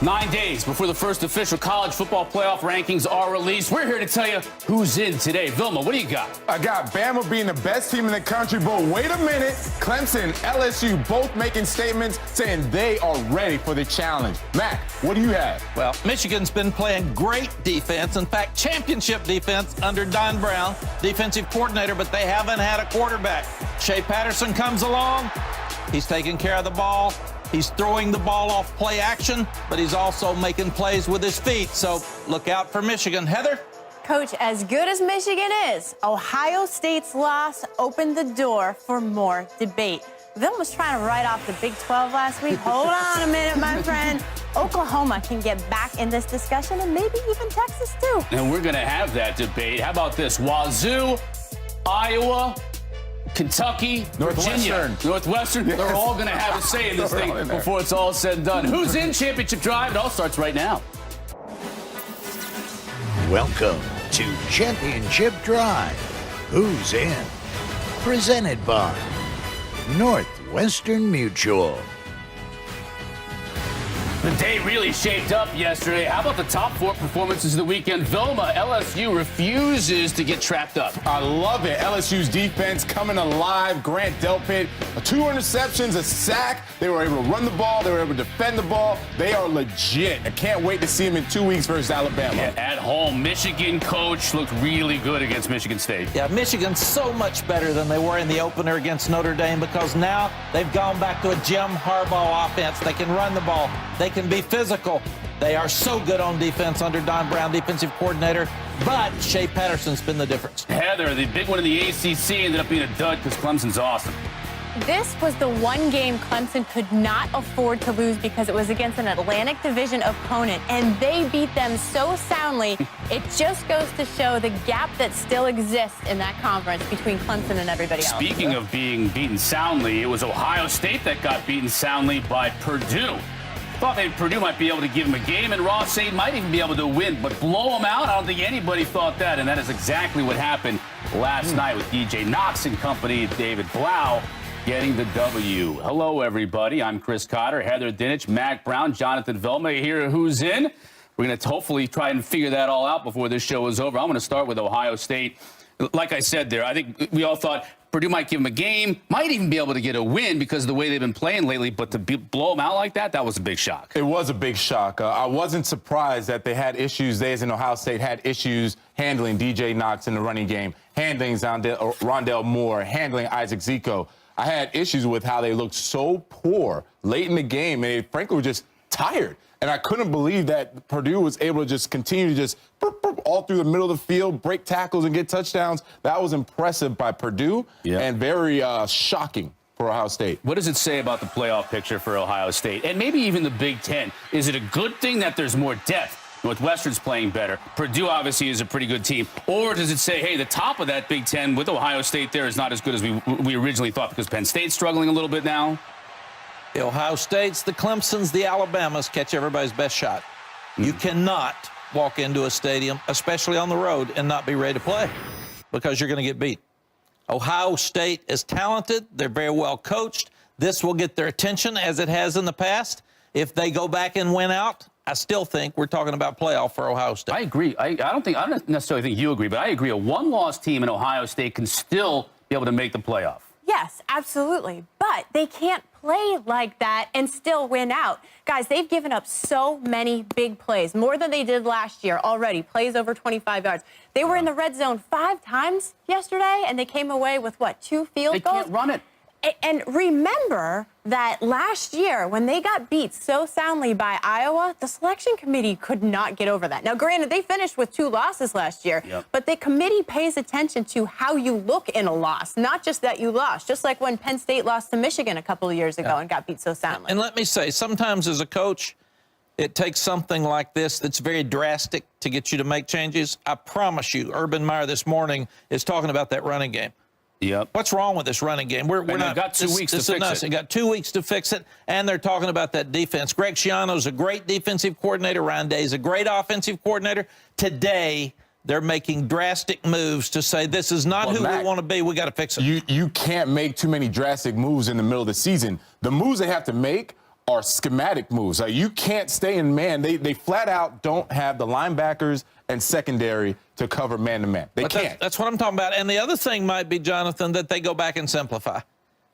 9 days before the first official college football playoff rankings are released, we're here to tell you who's in today. Vilma, what do you got? I got Bama being the best team in the country, but wait a minute. Clemson, LSU both making statements saying they are ready for the challenge. Mac, what do you have? Well, Michigan's been playing great defense. In fact, championship defense under Don Brown, defensive coordinator, but they haven't had a quarterback. Shea Patterson comes along. He's taking care of the ball. He's throwing the ball off play action, but he's also making plays with his feet. So look out for Michigan. Heather? Coach, as good as Michigan is, Ohio State's loss opened the door for more debate. Bill was trying to write off the Big 12 last week. Hold on a minute, my friend. Oklahoma can get back in this discussion, and maybe even Texas, too. And we're going to have that debate. How about this? Wazoo, Iowa, Kentucky, Virginia, Northwestern, yes. They're all going to have a say in this thing before it's all said and done. Who's in Championship Drive? It all starts right now. Welcome to Championship Drive. Who's in? Presented by Northwestern Mutual. The day really shaped up yesterday. How about the top four performances of the weekend? Vilma, LSU refuses to get trapped up. I love it. LSU's defense coming alive. Grant Delpit, 2 interceptions, a sack. They were able to run the ball. They were able to defend the ball. They are legit. I can't wait to see them in 2 weeks versus Alabama. Yeah, at home, Michigan coach looked really good against Michigan State. Yeah, Michigan's so much better than they were in the opener against Notre Dame because now they've gone back to a Jim Harbaugh offense. They can run the ball. They can be physical. They are so good on defense under Don Brown, defensive coordinator, but Shea Patterson's been the difference. Heather, the big one in the ACC ended up being a dud because Clemson's awesome. This was the one game Clemson could not afford to lose because it was against an Atlantic Division opponent, and they beat them so soundly. It just goes to show the gap that still exists in that conference between Clemson and everybody else. Speaking of being beaten soundly, it was Ohio State that got beaten soundly by Purdue. Thought maybe Purdue might be able to give him a game, and Ross State might even be able to win, but blow them out? I don't think anybody thought that, and that is exactly what happened last night with DJ Knox and company, David Blau getting the W. Hello, everybody. I'm Chris Cotter, Heather Dinich, Mac Brown, Jonathan Vilma here. Who's in? We're going to hopefully try and figure that all out before this show is over. I'm going to start with Ohio State. Like I said there, I think we all thought Purdue might give them a game, might even be able to get a win because of the way they've been playing lately, but to blow them out like that was a big shock. It was a big shock. I wasn't surprised that they had issues. They, as in Ohio State, had issues handling DJ Knox in the running game, handling Rondell Moore, handling Isaac Zico. I had issues with how they looked so poor late in the game, and they frankly were just tired. And I couldn't believe that Purdue was able to just continue to just all through the middle of the field, break tackles and get touchdowns. That was impressive by Purdue and very shocking for Ohio State. What does it say about the playoff picture for Ohio State and maybe even the Big Ten? Is it a good thing that there's more depth? Northwestern's playing better. Purdue obviously is a pretty good team. Or does it say, hey, the top of that Big Ten with Ohio State there is not as good as we originally thought because Penn State's struggling a little bit now? The Ohio States, the Clemsons, the Alabamas catch everybody's best shot. You cannot walk into a stadium, especially on the road, and not be ready to play because you're going to get beat. Ohio State is talented. They're very well coached. This will get their attention as it has in the past. If they go back and win out, I still think we're talking about playoff for Ohio State. I agree. I don't necessarily think you agree, but I agree. A one-loss team in Ohio State can still be able to make the playoff. Yes, absolutely. But they can't play like that and still win out. Guys, they've given up so many big plays, more than they did last year already, plays over 25 yards. They were in the red zone 5 times yesterday, and they came away with, 2 field goals? They can't run it. And remember that last year, when they got beat so soundly by Iowa, the selection committee could not get over that. Now, granted, they finished with 2 losses last year, but the committee pays attention to how you look in a loss, not just that you lost, just like when Penn State lost to Michigan a couple of years ago and got beat so soundly. And let me say, sometimes as a coach, it takes something like this that's very drastic to get you to make changes. I promise you, Urban Meyer this morning is talking about that running game. Yep. What's wrong with this running game? We're not. Got 2 weeks to fix it. They got 2 weeks to fix it, and they're talking about that defense. Greg Schiano's a great defensive coordinator. Ryan Day's a great offensive coordinator. Today, they're making drastic moves to say this is not who we want to be. We got to fix it. You can't make too many drastic moves in the middle of the season. The moves they have to make are schematic moves. Like, you can't stay in man. They flat out don't have the linebackers and secondary to cover man-to-man. They can't. That's what I'm talking about. And the other thing might be, Jonathan, that they go back and simplify.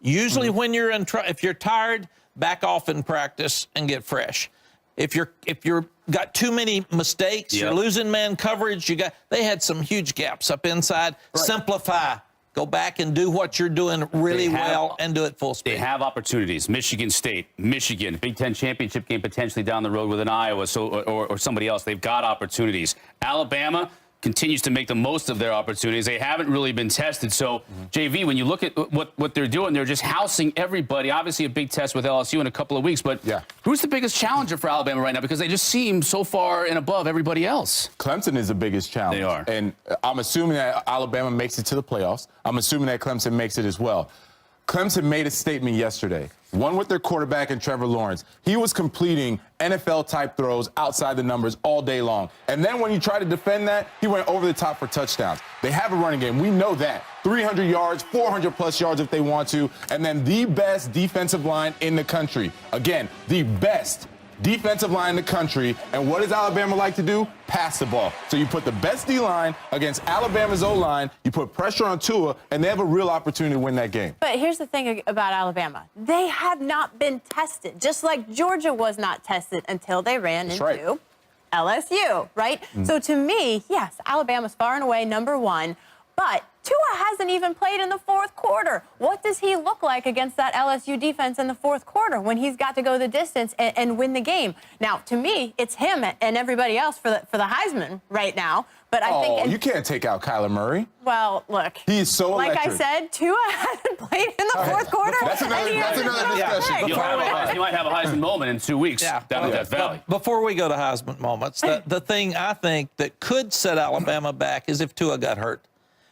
Usually when you're if you're tired, back off in practice and get fresh. If you're got too many mistakes, you're losing man coverage, they had some huge gaps up inside. Right. Simplify. Go back and do what you're doing really well and do it full speed. They have opportunities. Michigan State, Michigan, Big Ten championship game potentially down the road with an Iowa or somebody else. They've got opportunities. Alabama continues to make the most of their opportunities. They haven't really been tested. So, JV, when you look at what they're doing, they're just housing everybody. Obviously, a big test with LSU in a couple of weeks. But who's the biggest challenger for Alabama right now? Because they just seem so far and above everybody else. Clemson is the biggest challenge. They are. And I'm assuming that Alabama makes it to the playoffs. I'm assuming that Clemson makes it as well. Clemson made a statement yesterday, one with their quarterback and Trevor Lawrence. He was completing NFL-type throws outside the numbers all day long. And then when you try to defend that, he went over the top for touchdowns. They have a running game. We know that. 300 yards, 400-plus yards if they want to. And then the best defensive line in the country. Again, the best defensive line in the country. And what does Alabama like to do? Pass the ball. So you put the best D-line against Alabama's O-line, you put pressure on Tua, and they have a real opportunity to win that game. But here's the thing about Alabama. They have not been tested, just like Georgia was not tested until they ran into LSU, right? So to me, yes, Alabama's far and away number one, but Tua hasn't even played in the fourth quarter. What does he look like against that LSU defense in the fourth quarter when he's got to go the distance and win the game? Now, to me, it's him and everybody else for the Heisman right now. But I think you can't take out Kyler Murray. Well, look. He's so like electric. I said, Tua hasn't played in the fourth quarter. That's another discussion. You might have a Heisman moment in 2 weeks down at Death Valley. Before we go to Heisman moments, the thing I think that could set Alabama back is if Tua got hurt.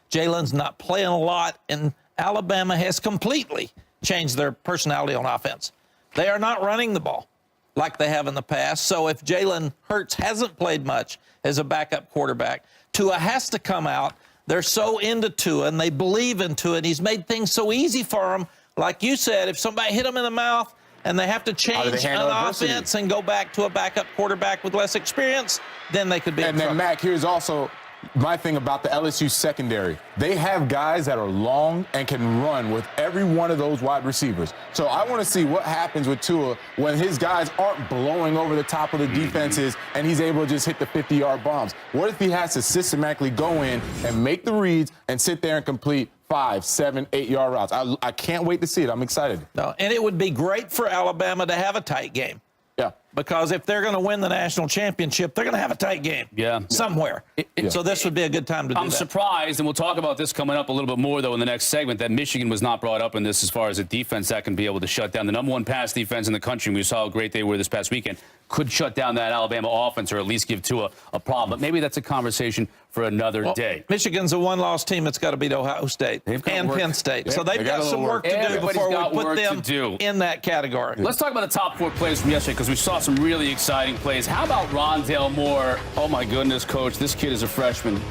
Jalen's not playing a lot, and Alabama has completely changed their personality on offense. They are not running the ball like they have in the past. So if Jalen Hurts hasn't played much as a backup quarterback, Tua has to come out. They're so into Tua, and they believe in Tua, and he's made things so easy for them. Like you said, if somebody hit them in the mouth and they have to change an offense and go back to a backup quarterback with less experience, then they could be in trouble. And then, Mac, here's also my thing about the LSU secondary. They have guys that are long and can run with every one of those wide receivers. So I want to see what happens with Tua when his guys aren't blowing over the top of the defenses and he's able to just hit the 50-yard bombs. What if he has to systematically go in and make the reads and sit there and complete 5, 7, 8-yard routes? I can't wait to see it. I'm excited. No, and it would be great for Alabama to have a tight game. Yeah. Because if they're going to win the national championship, they're going to have a tight game somewhere. So this would be a good time to do that. I'm surprised, and we'll talk about this coming up a little bit more, though, in the next segment, that Michigan was not brought up in this as far as a defense that can be able to shut down the number one pass defense in the country. We saw how great they were this past weekend. Could shut down that Alabama offense or at least give Tua a problem. But maybe that's a conversation for another day. Michigan's a one-loss team that's got to beat Ohio State and Penn State. So they've got some work to do before we put them in that category. Let's talk about the top 4 plays from yesterday because we saw some really exciting plays. How about Rondale Moore? Oh, my goodness, Coach. This kid is a freshman.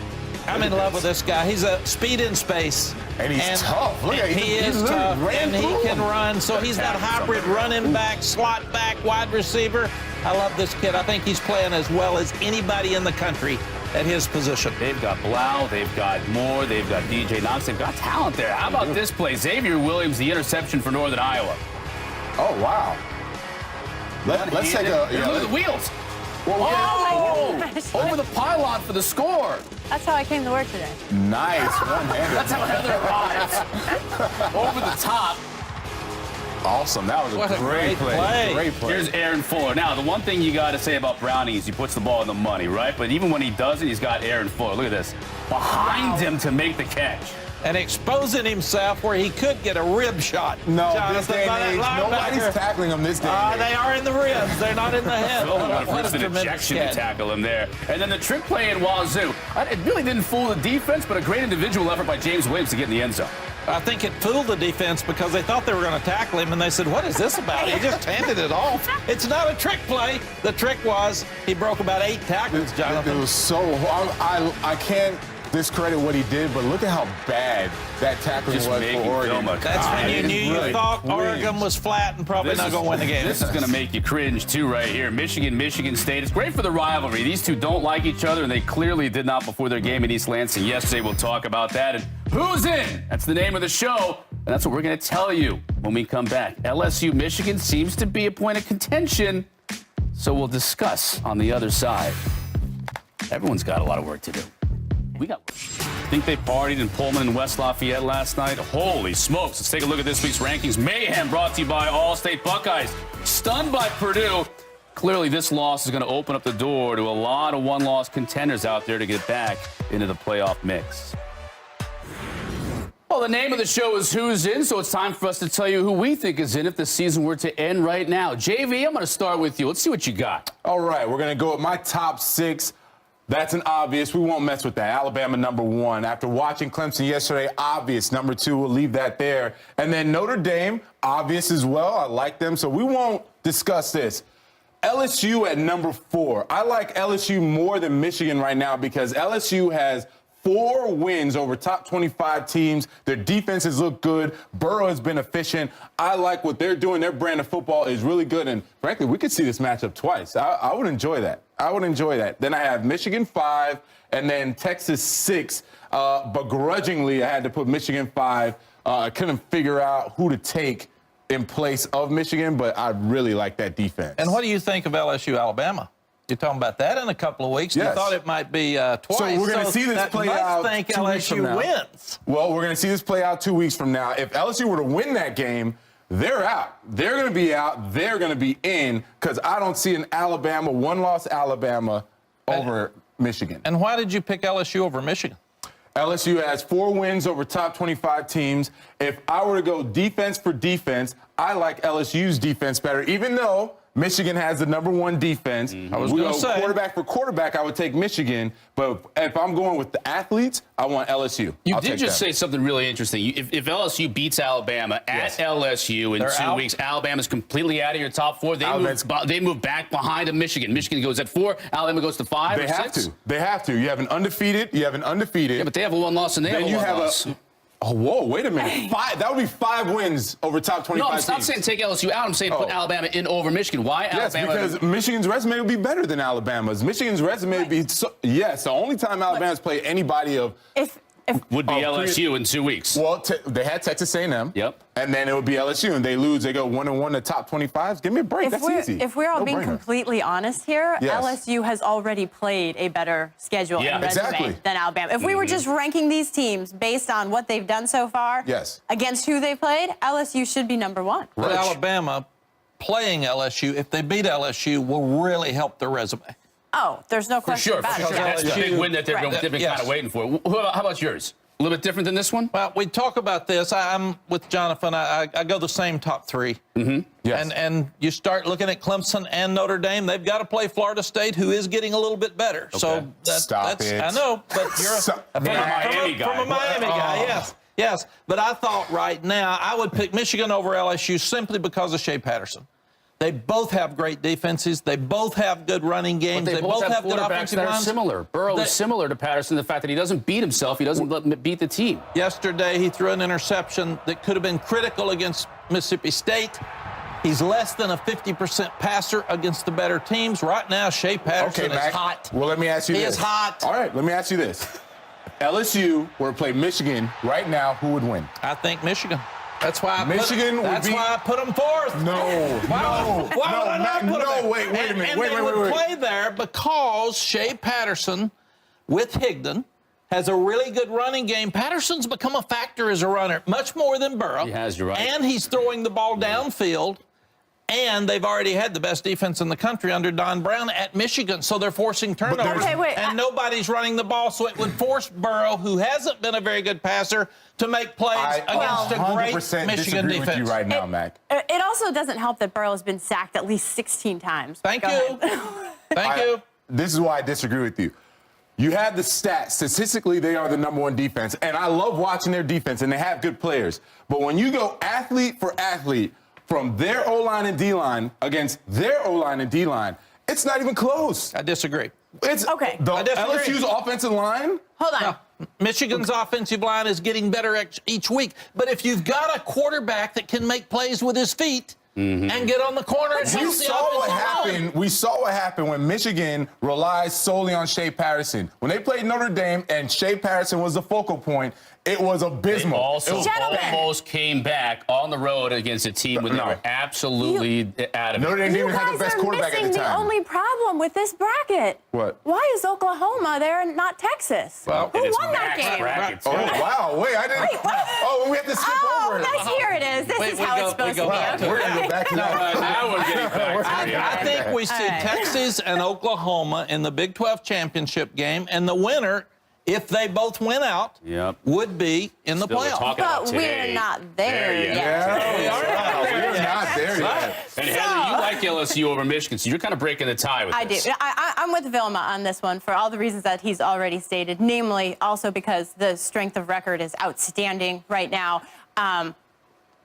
I'm in love with this guy. He's a speed in space. And he's tough. Look at him. He is tough, and he can run. So he's that hybrid running back, slot back, wide receiver. I love this kid. I think he's playing as well as anybody in the country at his position. They've got Blau, they've got Moore, they've got DJ Knox. They've got talent there. How about this play? Xavier Williams, the interception for Northern Iowa. Oh, wow. Let's take a... Look at the wheels. Oh, my goodness. Over the pylon for the score. That's how I came to work today. Nice. One-handed. That's how Heather arrives. Over the top. Awesome. That was a great play. Great play. Here's Aaron Fuller. Now, the one thing you got to say about Brownie is he puts the ball in the money, right? But even when he doesn't, he's got Aaron Fuller. Look at this. Behind him to make the catch. And exposing himself where he could get a rib shot. No, this day and age, nobody's tackling him this day and age. They are in the ribs. They're not in the head. It's an ejection to tackle him there. And then the trick play in Wazoo. It really didn't fool the defense, but a great individual effort by James Williams to get in the end zone. I think it fooled the defense because they thought they were going to tackle him, and they said, what is this about? He just handed it off. It's not a trick play. The trick was he broke about 8 tackles, Jonathan. It was so... I can't discredit what he did, but look at how bad that tackling Just was making for Oregon. Vilma That's when you It knew really you thought cringed. Oregon was flat and probably not going to win the game. This is going to make you cringe, too, right here. Michigan State. It's great for the rivalry. These two don't like each other, and they clearly did not before their game in East Lansing yesterday. We'll talk about that. And who's in? That's the name of the show, and that's what we're going to tell you when we come back. LSU Michigan seems to be a point of contention, so we'll discuss on the other side. Everyone's got a lot of work to do. We got work. Think they partied in Pullman and West Lafayette last night? Holy smokes. Let's take a look at this week's rankings. Mayhem brought to you by All-State Buckeyes. Stunned by Purdue. Clearly, this loss is going to open up the door to a lot of one-loss contenders out there to get back into the playoff mix. Well, the name of the show is Who's In, so it's time for us to tell you who we think is in if the season were to end right now. JV, I'm going to start with you. Let's see what you got. All right, we're going to go with my top 6. That's an obvious. We won't mess with that. Alabama, number 1. After watching Clemson yesterday, obvious. Number 2, we'll leave that there. And then Notre Dame, obvious as well. I like them, so we won't discuss this. LSU at number 4. I like LSU more than Michigan right now because LSU has 4 wins over top 25 teams. Their defenses look good. Burrow has been efficient. I like what they're doing. Their brand of football is really good. And frankly, we could see this matchup twice. I would enjoy that. I would enjoy that. Then I have Michigan 5 and then Texas 6. Begrudgingly, I had to put Michigan 5. I couldn't figure out who to take in place of Michigan, but I really like that defense. And what do you think of LSU Alabama? You're talking about that in a couple of weeks. Yes. You thought it might be twice. So we're going to see this that play must out think 2 weeks from LSU now. wins. Well, we're going to see this play out 2 weeks from now. If LSU were to win that game, they're out. They're going to be out. They're going to be in because I don't see an Alabama, one-loss Alabama over Michigan. And why did you pick LSU over Michigan? LSU has 4 wins over top 25 teams. If I were to go defense for defense, I like LSU's defense better, even though Michigan has the number 1 defense. I was We going go to say. quarterback for quarterback, I would take Michigan. But if I'm going with the athletes, I want LSU. You I'll did take just that. say something really interesting. If LSU beats Alabama at LSU in They're 2 out. weeks, Alabama's completely out of your top 4. They move back behind to Michigan. Michigan goes at 4. Alabama goes to 5 They or have 6. to. They have to. You have an undefeated. Yeah, but they have a 1 loss and they have Then a you 1 have loss. Oh, whoa, wait a minute. 5. That would be 5 wins over top 25 No, I'm teams. not saying take LSU out. I'm saying put Oh. Alabama in over Michigan. Why Yes, Alabama? because Michigan's resume would be better than Alabama's. Michigan's resume would be yes. The only time Alabama's played anybody of If would be Oh, LSU in 2 weeks. well, they had Texas A&M. Yep. And then it would be LSU, and they lose. They go 1-1 to top 25s. Give me a break. That's easy. if we're all being No-brainer. completely honest here, Yes. LSU has already played a better schedule Yeah, and resume exactly. than Alabama. If we were just ranking these teams based on what they've done so far Yes. against who they played, LSU should be number 1. But Rich. Alabama playing LSU, if they beat LSU, will really help their resume. Oh, there's no For question sure. about it. That's the big win that they've Right. been Yes. kind of waiting for. How about yours? A little bit different than this one? Well, we talk about this. I'm with Jonathan. I go the same top 3. Yes. And you start looking at Clemson and Notre Dame. They've got to play Florida State, who is getting a little bit better. So Stop that's it. I know, but you're Stop. from You're a Miami guy. From a Miami guy, Oh. yes. Yes, but I thought right now I would pick Michigan over LSU simply because of Shea Patterson. They both have great defenses. They both have good running games. They both have good quarterbacks offensive that are lines. similar. Burrow is similar to Patterson in the fact that he doesn't beat himself. He doesn't beat the team. Yesterday, he threw an interception that could have been critical against Mississippi State. He's less than a 50% passer against the better teams. Right now, Shea Patterson Okay, is Mac. hot. Well, let me ask you He this. is hot. All right, let me ask you this. If LSU were to play Michigan right now, who would win? I think Michigan. That's why I Michigan would That's be- why I put them fourth. No, Why would I not put them there? no, wait a minute. And Wait, they wait, would wait. play there because Shea Patterson with Higdon has a really good running game. Patterson's become a factor as a runner, much more than Burrow. He has, you're right. And he's throwing the ball downfield. And they've already had the best defense in the country under Don Brown at Michigan, so they're forcing turnovers. Okay, wait, and nobody's running the ball, so it would force Burrow, who hasn't been a very good passer, to make plays I against a great 100% Michigan disagree defense. with you right now, Mac. It also doesn't help that Burrow has been sacked at least 16 times. Thank Go you. ahead. Thank you. This is why I disagree with you. You have the stats. Statistically, they are the number 1 defense. And I love watching their defense, and they have good players. But when you go athlete for athlete from their O-line and D-line against their O-line and D-line, it's not even close. I disagree. It's Okay. The I disagree. LSU's offensive line. Hold on. Michigan's offensive line is getting better each week. But if you've got a quarterback that can make plays with his feet and get on the corner and help the offensive line. We saw what happened when Michigan relied solely on Shea Patterson. When they played Notre Dame and Shea Patterson was the focal point, it was abysmal. They also Gentlemen. almost came back on the road against a team when they were absolutely out of Notre Dame You didn't have the guys best are quarterback at missing the the time. only problem with this bracket. What? Why is Oklahoma there and not Texas? Well, Who And it's won that Max game? bracket, too. Oh, wow. Wait, I didn't. Wait, what? Oh, we have to skip Oh, over it. yes, here it is. This Wait, is we how go- it's supposed we go to be. back to Okay. We're going to go back to that. Now we're getting back to it. I think we see All right. Texas and Oklahoma in the Big 12 championship game, and the winner, if they both win out, Yep. would be in the Still, we're playoff. talking about But today. we're not there yet. Yeah, We are not there we're yet. not there yet. And Heather, you like LSU over Michigan, so you're kind of breaking the tie with I do. this. I'm with Vilma on this one for all the reasons that he's already stated, namely also because the strength of record is outstanding right now.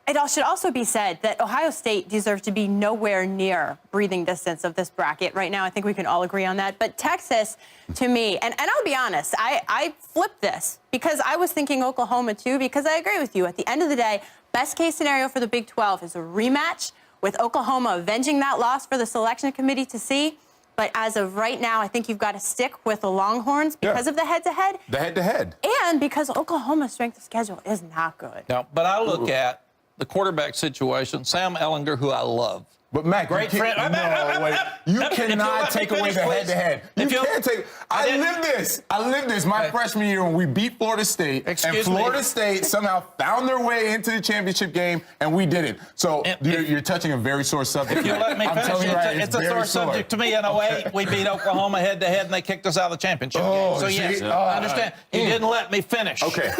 It should also be said that Ohio State deserves to be nowhere near breathing distance of this bracket right now. I think we can all agree on that. But Texas, to me, and I'll be honest, I flipped this because I was thinking Oklahoma too, because I agree with you. At the end of the day, best case scenario for the Big 12 is a rematch with Oklahoma avenging that loss for the selection committee to see. But as of right now, I think you've got to stick with the Longhorns because of the head-to-head. The head-to-head. And because Oklahoma's strength of schedule is not good. No, but I look at the quarterback situation. Sam Ellinger, who I love. But, Mac, Great you friend. can't, no, wait. You If you'll cannot let me take away finish, the please. head-to-head. You If you'll- can't take. I I didn't- lived this. I lived this my Okay. freshman year when we beat Florida State. Excuse and Florida me. State somehow found their way into the championship game, and we didn't. So you're touching a very sore subject. If you let me I'm finish, telling you right, it's a very sore subject to me. In a way, we beat Oklahoma head-to-head, and they kicked us out of the championship Oh, game. So, yes, see? I understand. You didn't let me finish. Okay.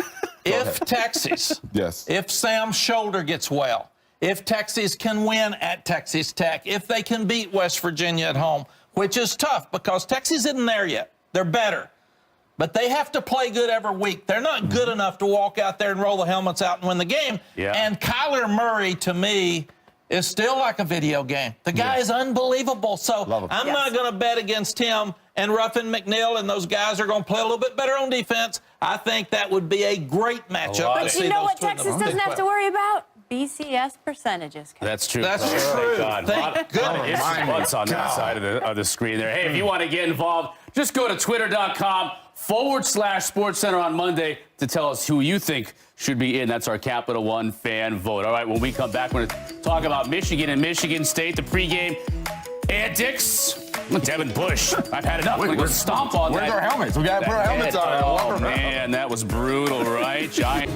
If Texas, Yes. if Sam's shoulder gets well, if Texas can win at Texas Tech, if they can beat West Virginia at home, which is tough because Texas isn't there yet. They're better. But they have to play good every week. They're not good enough to walk out there and roll the helmets out and win the game. Yeah. And Kyler Murray, to me, is still like a video game. The guy is unbelievable. So Love him. I'm Yes. not going to bet against him. And Ruffin McNeil and those guys are going to play a little bit better on defense. I think that would be a great matchup. lot to of see You know those what two in the Texas doesn't Big have to 12. worry about? BCS percentages. That's true. That's Thank true. God. Thank a lot of goodness. ifs and buts on that side of the screen there. Hey, if you want to get involved, just go to twitter.com/SportsCenter on Monday to tell us who you think should be in. That's our Capital One fan vote. All right, when we come back, we're going to talk about Michigan and Michigan State, the pregame antics. Devin Bush, I've had enough. I'm going to go stomp on Where's that. our helmets? We got to put our helmets on. Oh, man, that was brutal, right? Giant.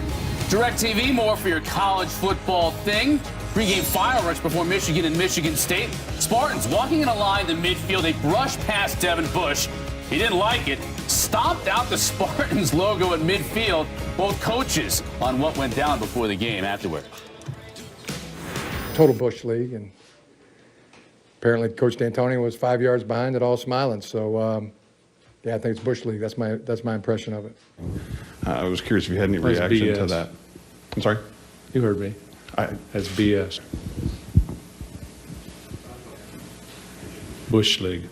DirecTV, more for your college football thing. Pre-game fireworks before Michigan and Michigan State. Spartans walking in a line in the midfield. They brushed past Devin Bush. He didn't like it. Stomped out the Spartans logo at midfield. Both coaches on what went down before the game afterward. Total Bush League, and apparently Coach D'Antoni was 5 yards behind it, all smiling. So, yeah, I think it's Bush League. That's my impression of it. I was curious if you had any That's reaction to BS. that. I'm sorry? You heard me. That's BS. Bush League.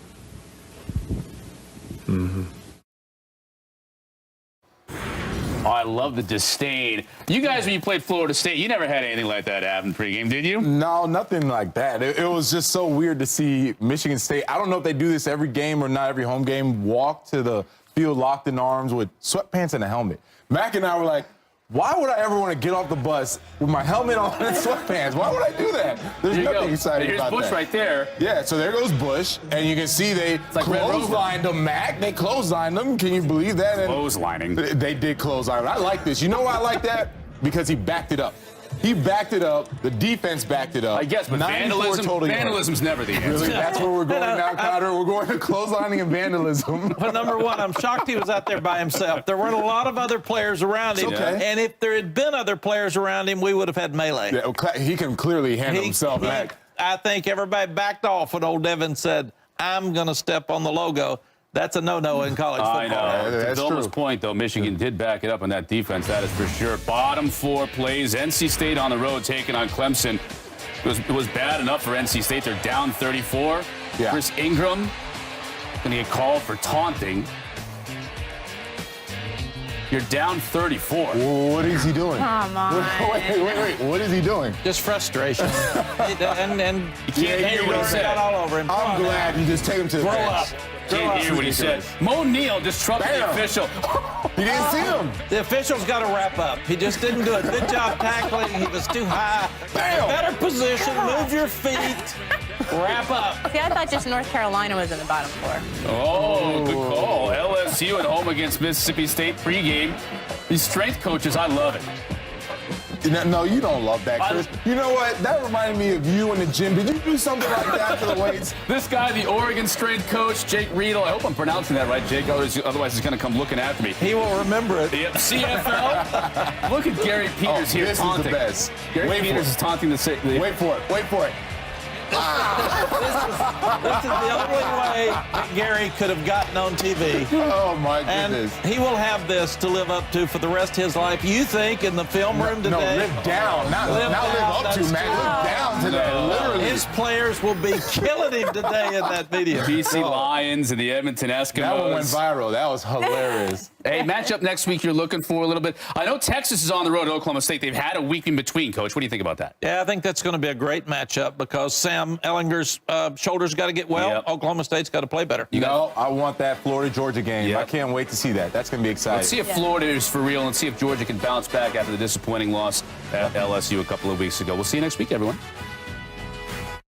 Oh, I love the disdain. You guys, when you played Florida State, you never had anything like that happen pregame, did you? No, nothing like that. It was just so weird to see Michigan State. I don't know if they do this every game or not every home game. Walk to the field locked in arms with sweatpants and a helmet. Mac and I were like, why would I ever want to get off the bus with my helmet on and sweatpants? Why would I do that? There's There you nothing go. exciting Here's about Bush that. right there. Yeah, so there goes Bush, and you can see they like Red Rover. clotheslined them, Mac. They clotheslined them. Can you believe that? And Clotheslining. They did clothesline. I like this. You know why I like that? Because he backed it up. He backed it up. The defense backed it up. I guess, but 94 total yards. vandalism's never the answer. Really? That's where we're going now, Connor. We're going to clotheslining and vandalism. Well, number one, I'm shocked he was out there by himself. There weren't a lot of other players around him. It's okay. And if there had been other players around him, we would have had melee. Yeah, well, he can clearly handle himself, he- Mac. I think everybody backed off when old Devin said, I'm going to step on the logo. That's a no-no in college football. I know. Yeah, To that's Vilma's true. point, though, Michigan did back it up on that defense. That is for sure. Bottom four plays. NC State on the road taking on Clemson. It was bad enough for NC State. They're down 34. Yeah. Chris Ingram going to get called for taunting. You're down 34. What is he doing? Come on. Wait. What is he doing? Just frustration. and You can't hear what he said. got all over him. Come I'm on glad you just take him to the Grow bench. up. Can't hear what he said. Mo Neal just trumped the Bam. official. He didn't see him. now. The official's got to wrap up. He just didn't do a good job tackling. He was too high. Bam. Better position. Move your feet. Wrap up. See, I thought just North Carolina was in the bottom four. Oh, good call. LSU at home against Mississippi State pregame. These strength coaches, I love it. No, you don't love that, Chris. You know what? That reminded me of you in the gym. Did you do something like that to the weights? This guy, the Oregon strength coach, Jake Riedel. I hope I'm pronouncing that right, Jake. Otherwise, he's going to come looking after me. He will remember it. Yep, CFL. Look at Gary Peters here this taunting. is the best. Gary Wait for Peters it. is taunting the Wait for it. This is the only way that Gary could have gotten on TV. Oh, my And goodness. he will have this to live up to for the rest of his life. You think in the film room today? No, live down. Not live up that's to, man. Live down to that, literally. His players will be killing him today in that video. BC Lions and the Edmonton Eskimos. That one went viral. That was hilarious. Hey, matchup next week you're looking for a little bit. I know Texas is on the road at Oklahoma State. They've had a week in between, Coach. What do you think about that? Yeah, I think that's going to be a great matchup because Sam Ellinger's shoulders got to get well. Yep. Oklahoma State's got to play better. I want that Florida-Georgia game. Yep. I can't wait to see that. That's going to be exciting. Let's see if Florida is for real and see if Georgia can bounce back after the disappointing loss at LSU a couple of weeks ago. We'll see you next week, everyone.